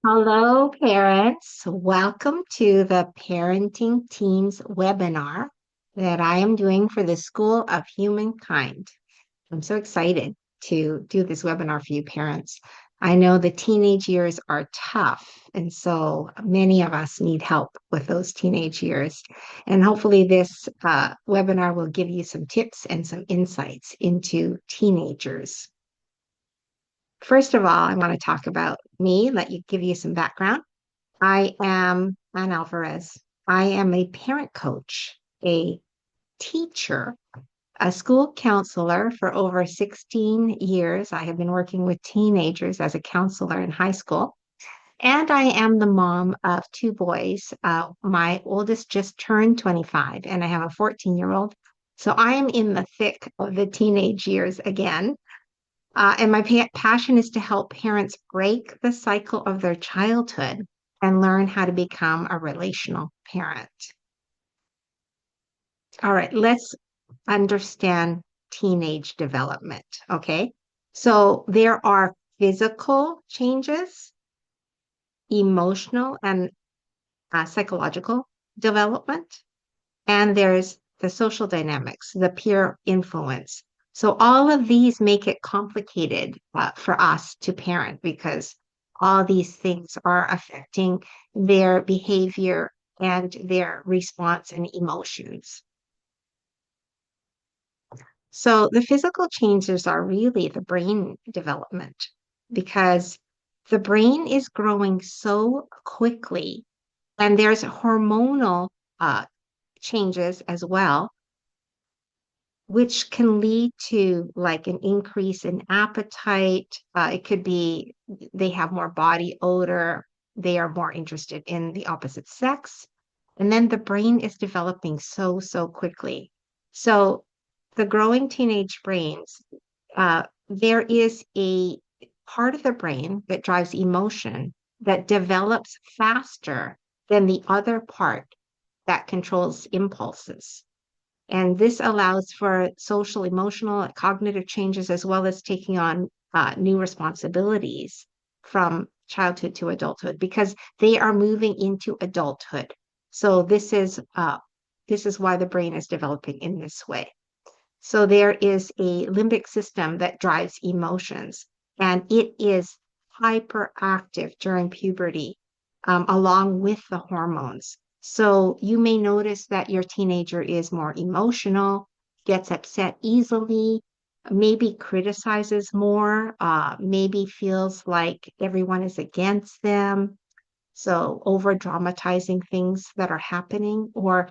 Hello, parents. Welcome to the Parenting Teens webinar that I am doing for the School of Humankind. I'm so excited to do this webinar for you parents. I know the teenage years are tough, and so many of us need help with those teenage years. And hopefully, this webinar will give you some tips and some insights into teenagers. First of all, I want to talk about me, give you some background. I am an Alvarez. I am a parent coach, a teacher, a school counselor for over 16 years. I have been working with teenagers as a counselor in high school. And I am the mom of two boys. My oldest just turned 25, and I have a 14-year-old. So I am in the thick of the teenage years again. And my passion is to help parents break the cycle of their childhood and learn how to become a relational parent. All right, let's understand teenage development. Okay. So there are physical changes, emotional and psychological development, and there's the social dynamics, the peer influence. So all of these make it complicated for us to parent because all these things are affecting their behavior and their response and emotions. So the physical changes are really the brain development because the brain is growing so quickly and there's hormonal uh, changes as well which can lead to like an increase in appetite. It could be they have more body odor, they are more interested in the opposite sex. And then the brain is developing so quickly. So the growing teenage brains, there is a part of the brain that drives emotion that develops faster than the other part that controls impulses. And this allows for social, emotional, and cognitive changes, as well as taking on new responsibilities from childhood to adulthood, because they are moving into adulthood. So this is why the brain is developing in this way. So there is a limbic system that drives emotions, and it is hyperactive during puberty, along with the hormones. So you may notice that your teenager is more emotional, gets upset easily, maybe criticizes more, maybe feels like everyone is against them. So over dramatizing things that are happening, or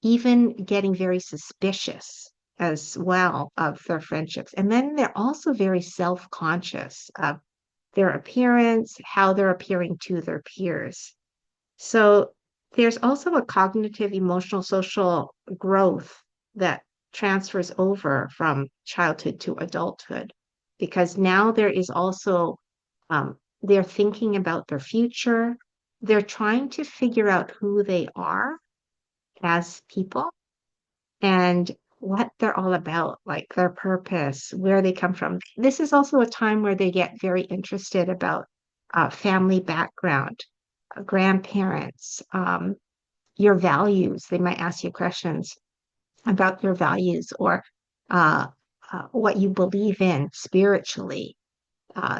even getting very suspicious as well of their friendships. And then they're also very self-conscious of their appearance, how they're appearing to their peers. So there's also a cognitive, emotional, social growth that transfers over from childhood to adulthood, because now there is also, they're thinking about their future. They're trying to figure out who they are as people and what they're all about, like their purpose, where they come from. This is also a time where they get very interested about family background, grandparents, your values. They might ask you questions about your values or uh, what you believe in spiritually.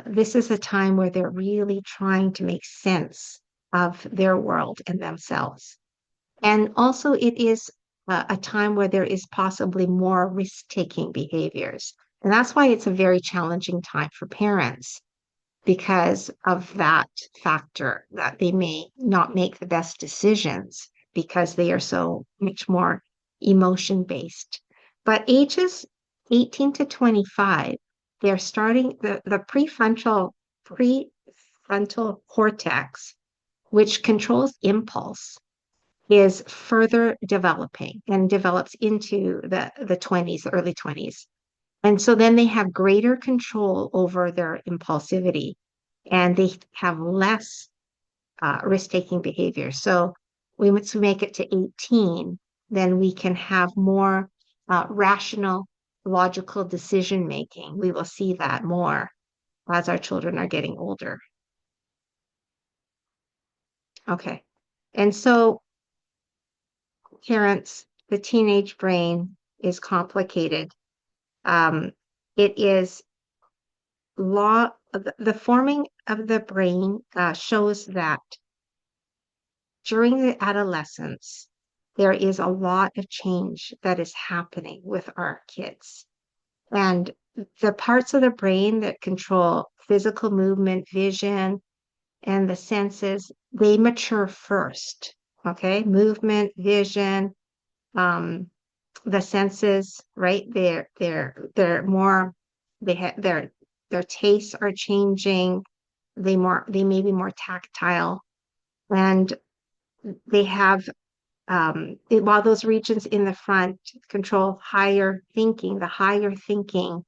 This is a time where they're really trying to make sense of their world and themselves. And also, it is a time where there is possibly more risk-taking behaviors. And that's why it's a very challenging time for parents because of that factor that they may not make the best decisions because they are so much more emotion-based. But ages 18 to 25, they're starting the prefrontal cortex, which controls impulse is further developing and develops into the 20s, the early 20s. And so then they have greater control over their impulsivity and they have less risk-taking behavior. So once we make it to 18, then we can have more rational, logical decision making. We will see that more as our children are getting older. Okay. And so, parents, the teenage brain is complicated. Um, it is the forming of the brain shows that during the adolescence, there is a lot of change that is happening with our kids. And the parts of the brain that control physical movement, vision, and the senses, they mature first. Okay, movement, vision, um, the senses, right? They're more they have their tastes are changing. They may be more tactile, and they have while those regions in the front control higher thinking, the higher thinking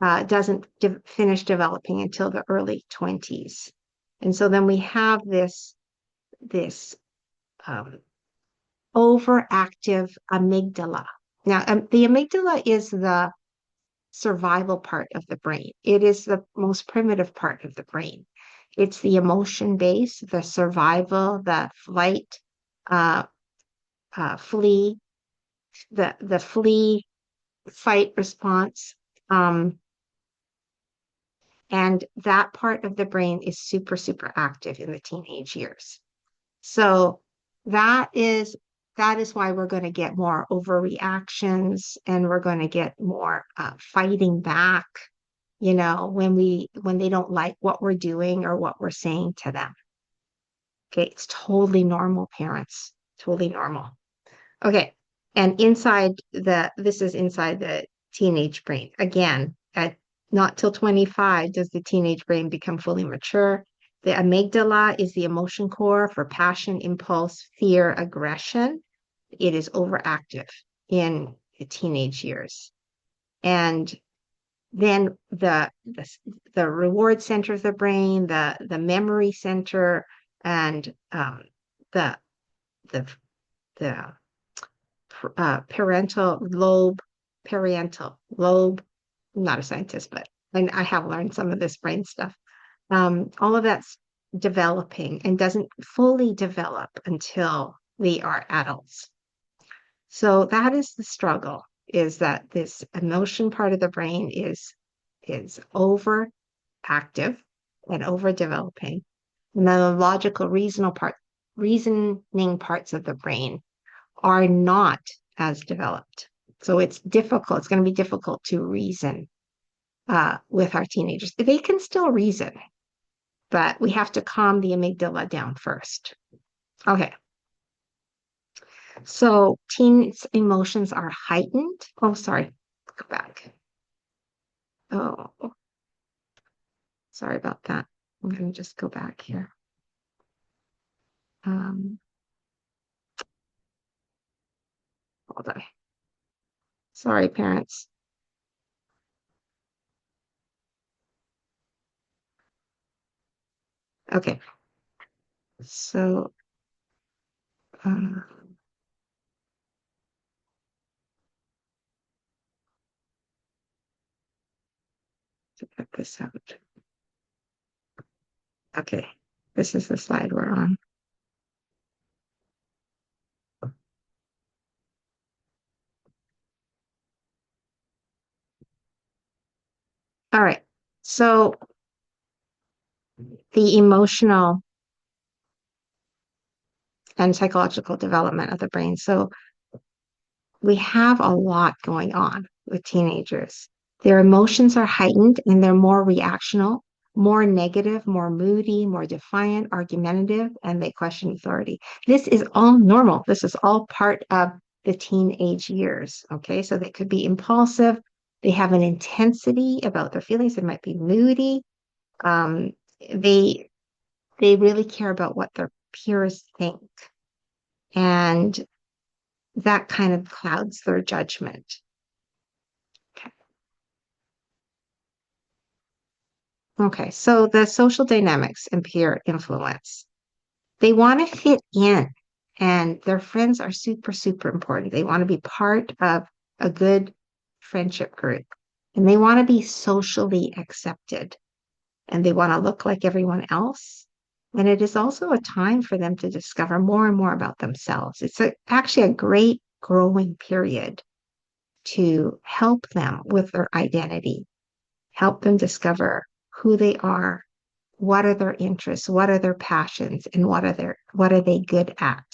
doesn't finish developing until the early 20s. And so then we have this um, overactive amygdala. Now, the amygdala is the survival part of the brain. It is the most primitive part of the brain. It's the emotion base, the survival, the flight, uh, flee, the flee fight response. Um, and that part of the brain is super, super active in the teenage years. So that is that is why we're going to get more overreactions and we're going to get more fighting back, when they don't like what we're doing or what we're saying to them. Okay, it's totally normal, parents. Totally normal. Okay. And this is inside the teenage brain. Again, at not till 25 does the teenage brain become fully mature. The amygdala is the emotion core for passion, impulse, fear, aggression. It is overactive in the teenage years. And then the reward center of the brain, the memory center, and the the the parietal lobe. I'm not a scientist, but I have learned some of this brain stuff. All of that's developing and doesn't fully develop until we are adults. So that is the struggle, is that this emotion part of the brain is overactive and overdeveloping. And then the logical reasoning parts of the brain are not as developed. So it's difficult. It's going to be difficult to reason with our teenagers. They can still reason, but we have to calm the amygdala down first. Okay. So teens' emotions are heightened. Oh, sorry. Go back. Oh, sorry about that. I'm going to just go back here. Um, Hold on. Sorry, parents. Okay. So, um, to cut this out. Okay. This is the slide we're on. All right. So the emotional and psychological development of the brain. So we have a lot going on with teenagers. Their emotions are heightened and they're more reactional, more negative, more moody, more defiant, argumentative, and they question authority. This is all normal. This is all part of the teenage years. Okay. So they could be impulsive. They have an intensity about their feelings. They might be moody. Um, they they really care about what their peers think. And that kind of clouds their judgment. Okay. Okay, so the social dynamics and peer influence. They want to fit in, and their friends are super, super important. They want to be part of a good friendship group, and they want to be socially accepted, and they want to look like everyone else, And it is also a time for them to discover more and more about themselves. Actually a great growing period to help them with their identity, help them discover who they are, what are their interests, what are their passions, and what are they good at.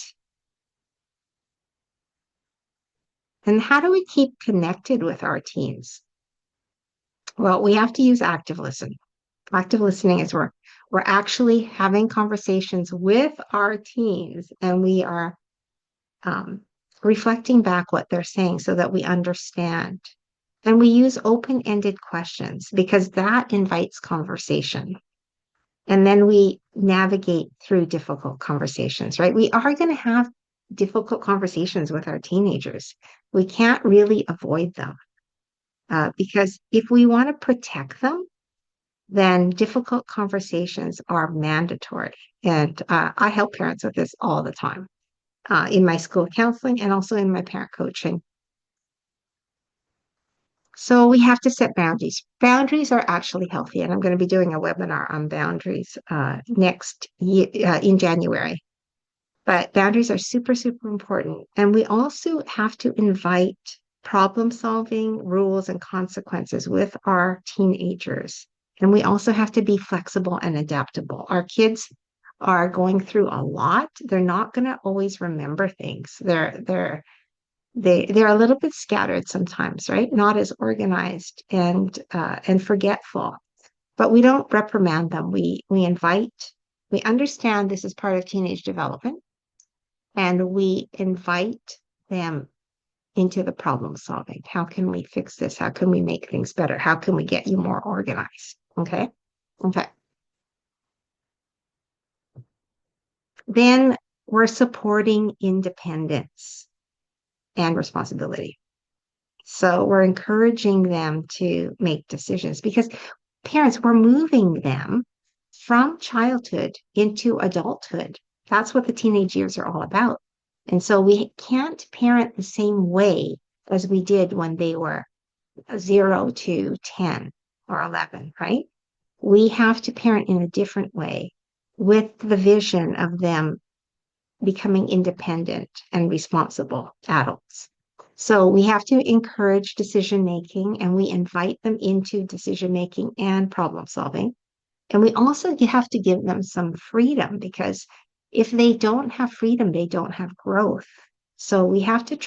And how do we keep connected with our teens? Well, we have to use active listening. Active listening is where we're actually having conversations with our teens and we are um, reflecting back what they're saying so that we understand. And we use open-ended questions because that invites conversation. And then we navigate through difficult conversations, right? We are going to have difficult conversations with our teenagers. We can't really avoid them because if we want to protect them, then difficult conversations are mandatory. And I help parents with this all the time in my school counseling and also in my parent coaching. So we have to set boundaries. Boundaries are actually healthy, and I'm going to be doing a webinar on boundaries next year in January. But boundaries are super, super important. And we also have to invite problem solving, rules, and consequences with our teenagers. And we also have to be flexible and adaptable. Our kids are going through a lot. They're not going to always remember things. They're a little bit scattered sometimes, right? Not as organized and forgetful. But we don't reprimand them. We understand this is part of teenage development, and we invite them into the problem solving. How can we fix this? How can we make things better? How can we get you more organized? Okay. Okay. Then we're supporting independence and responsibility. So we're encouraging them to make decisions because parents, we're moving them from childhood into adulthood. That's what the teenage years are all about. And so we can't parent the same way as we did when they were 0 to 10 or 11, right? We have to parent in a different way with the vision of them becoming independent and responsible adults. So we have to encourage decision making and we invite them into decision making and problem solving. And we also have to give them some freedom because if they don't have freedom, they don't have growth. So we have to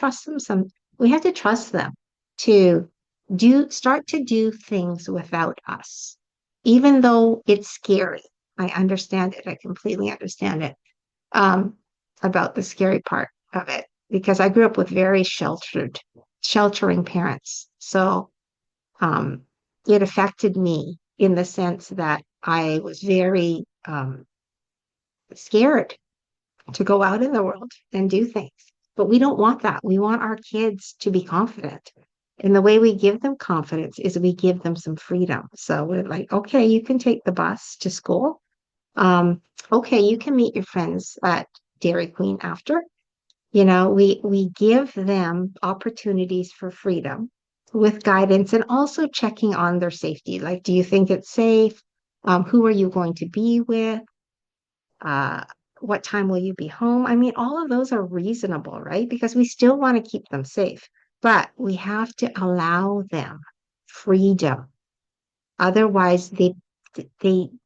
we have to trust them to start to do things without us, even though it's scary. I understand it. I completely understand it. About the scary part of it because I grew up with very sheltering parents. So um, it affected me in the sense that I was very scared to go out in the world and do things. But we don't want that. We want our kids to be confident. And the way we give them confidence is we give them some freedom. So we're like, okay, you can take the bus to school. Okay, you can meet your friends at Dairy Queen after. We give them opportunities for freedom with guidance and also checking on their safety. Like, do you think it's safe? Who are you going to be with? Uh, what time will you be home? I mean, all of those are reasonable, right? Because we still want to keep them safe, but we have to allow them freedom. Otherwise, they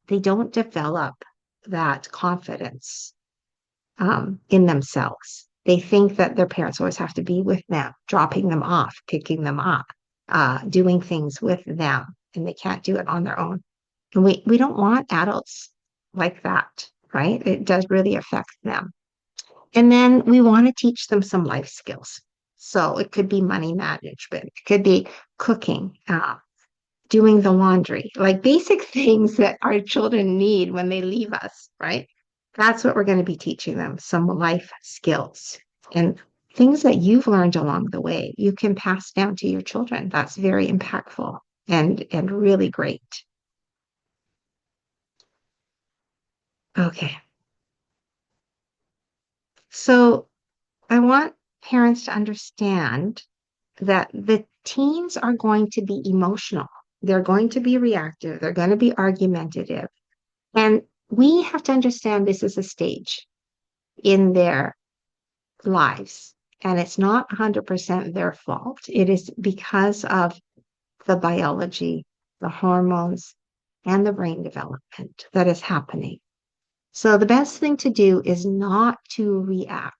don't develop that confidence in themselves. They think that their parents always have to be with them, dropping them off, picking them up, doing things with them, and they can't do it on their own. And we don't want adults like that, right? It does really affect them. And then we want to teach them some life skills. So it could be money management, it could be cooking, doing the laundry, like basic things that our children need when they leave us, right? That's what we're going to be teaching them, some life skills and things that you've learned along the way. You can pass down to your children. That's very impactful and really great. Okay. So I want parents to understand that the teens are going to be emotional. They're going to be reactive. They're going to be argumentative. And we have to understand this is a stage in their lives, and it's not 100% their fault. It is because of the biology, the hormones, and the brain development that is happening. So the best thing to do is not to react.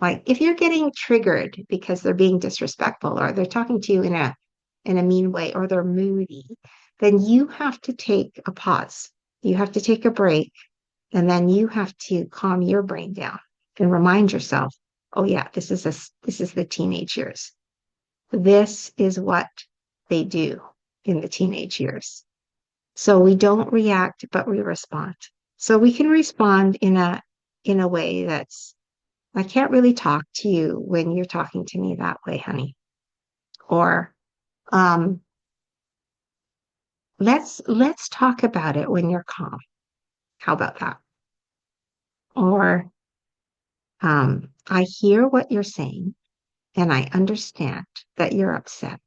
Like if you're getting triggered because they're being disrespectful or they're talking to you in a mean way or they're moody, then you have to take a pause. You have to take a break, and then you have to calm your brain down and remind yourself, oh yeah, this is the teenage years. This is what they do in the teenage years. So we don't react, but we respond. So we can respond in a way that's, I can't really talk to you when you're talking to me that way, honey. Or um, let's talk about it when you're calm. How about that? Or I hear what you're saying and I understand that you're upset,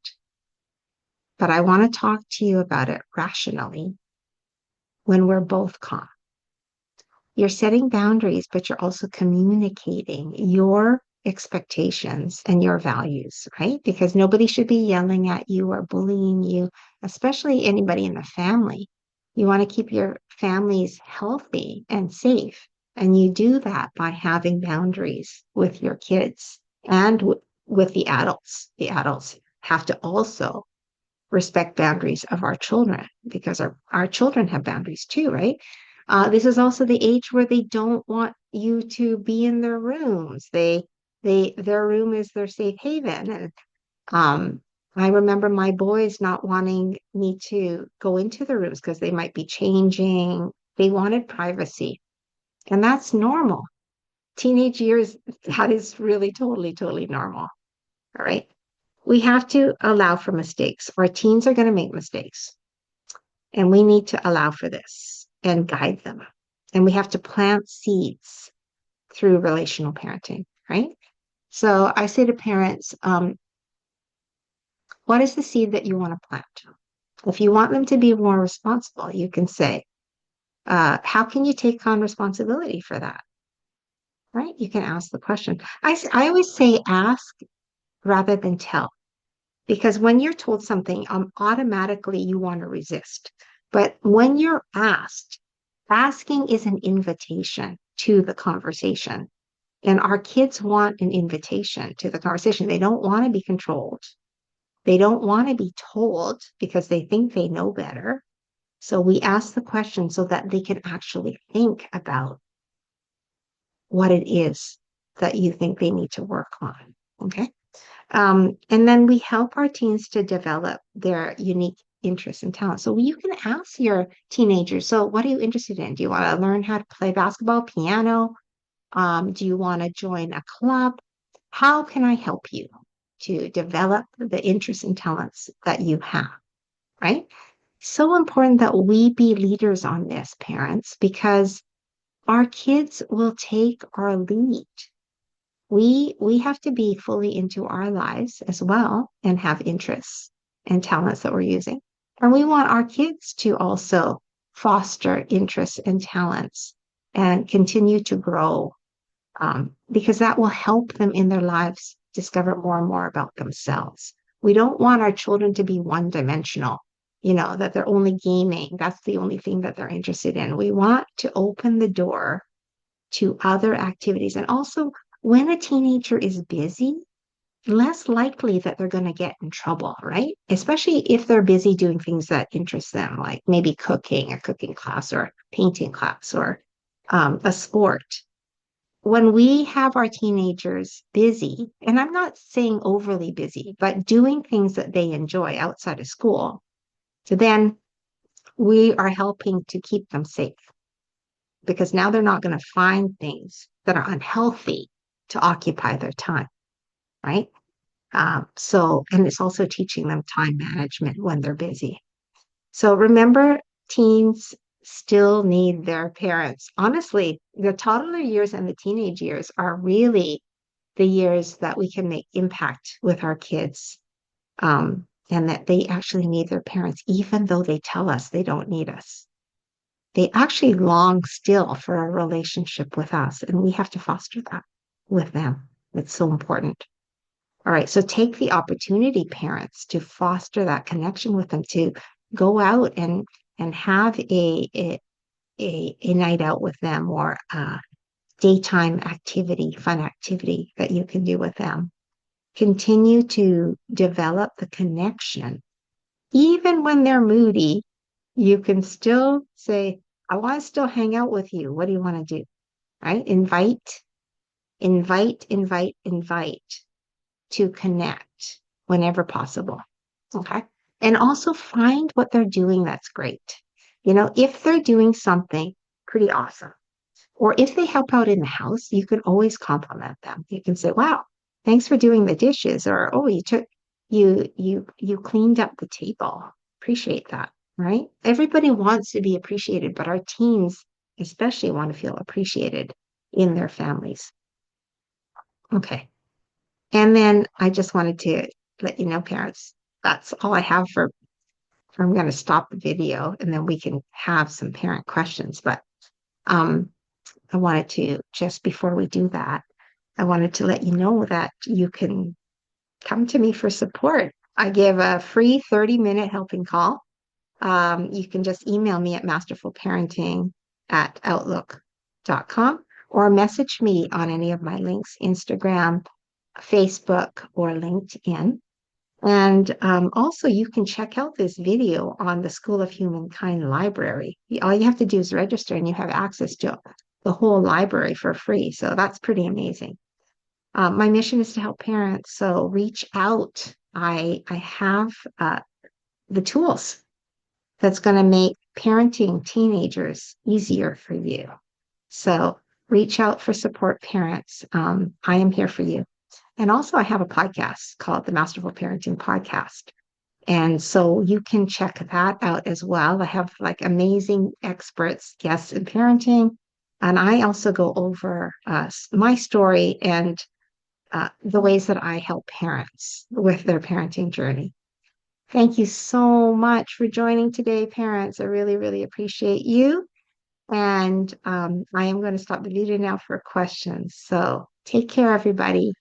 but I want to talk to you about it rationally when we're both calm. You're setting boundaries, but you're also communicating your expectations and your values, right? Because nobody should be yelling at you or bullying you, especially anybody in the family. You want to keep your families healthy and safe. And you do that by having boundaries with your kids and with the adults. The adults have to also respect boundaries of our children because our children have boundaries too, right? This is also the age where they don't want you to be in their rooms. Their room is their safe haven. And I remember my boys not wanting me to go into the rooms because they might be changing. They wanted privacy, and that's normal. Teenage years, that is really totally, totally normal. All right. We have to allow for mistakes. Our teens are going to make mistakes, and we need to allow for this and guide them. And we have to plant seeds through relational parenting, right? So I say to parents, what is the seed that you want to plant? If you want them to be more responsible, you can say, how can you take on responsibility for that? Right? You can ask the question. I always say ask rather than tell. Because when you're told something, automatically you want to resist. But when you're asked, asking is an invitation to the conversation. And our kids want an invitation to the conversation. They don't want to be controlled. They don't want to be told because they think they know better. So we ask the question so that they can actually think about what it is that you think they need to work on. Okay. And then we help our teens to develop their unique interests and talents. So you can ask your teenagers, so what are you interested in? Do you want to learn how to play basketball, piano? Do you want to join a club? How can I help you to develop the interests and talents that you have? Right? So important that we be leaders on this, parents, because our kids will take our lead. We have to be fully into our lives as well and have interests and talents that we're using. And we want our kids to also foster interests and talents and continue to grow, because that will help them in their lives discover more and more about themselves. We don't want our children to be one dimensional, that they're only gaming. That's the only thing that they're interested in. We want to open the door to other activities. And also, when a teenager is busy, less likely that they're going to get in trouble, right? Especially if they're busy doing things that interest them, like maybe cooking, a cooking class or painting class or a sport. When we have our teenagers busy, and I'm not saying overly busy, but doing things that they enjoy outside of school, so then we are helping to keep them safe because now they're not going to find things that are unhealthy to occupy their time, right? And it's also teaching them time management when they're busy. So remember, teens still need their parents. Honestly, the toddler years and the teenage years are really the years that we can make impact with our kids, and that they actually need their parents, even though they tell us they don't need us. they actually long still for a relationship with us, and we have to foster that with them. It's so important. All right, so take the opportunity, parents, to foster that connection with them, to go out and have a night out with them, or a daytime activity, fun activity that you can do with them. Continue to develop the connection. Even when they're moody, you can still say, I want to still hang out with you. What do you want to do? Right? Invite to connect whenever possible. Okay. And also find what they're doing that's great. If they're doing something pretty awesome, or if they help out in the house, you can always compliment them. You can say, wow, thanks for doing the dishes, or oh, you cleaned up the table. Appreciate that, right? Everybody wants to be appreciated, but our teens especially want to feel appreciated in their families. Okay. And then I just wanted to let you know, parents, that's all I have I'm going to stop the video, and then we can have some parent questions. But um, I wanted to, just before we do that, I wanted to let you know that you can come to me for support. I give a free 30-minute helping call. You can just email me at masterfulparenting@outlook.com, or message me on any of my links, Instagram, Facebook, or LinkedIn. And also, you can check out this video on the School of Humankind library. All you have to do is register, and you have access to the whole library for free. So that's pretty amazing. My mission is to help parents, so reach out. I have the tools that's going to make parenting teenagers easier for you. So reach out for support, parents. I am here for you. And also, I have a podcast called the Masterful Parenting Podcast. And so you can check that out as well. I have like amazing experts, guests in parenting. And I also go over my story and the ways that I help parents with their parenting journey. Thank you so much for joining today, parents. I really, really appreciate you. And I am going to stop the video now for questions. So take care, everybody.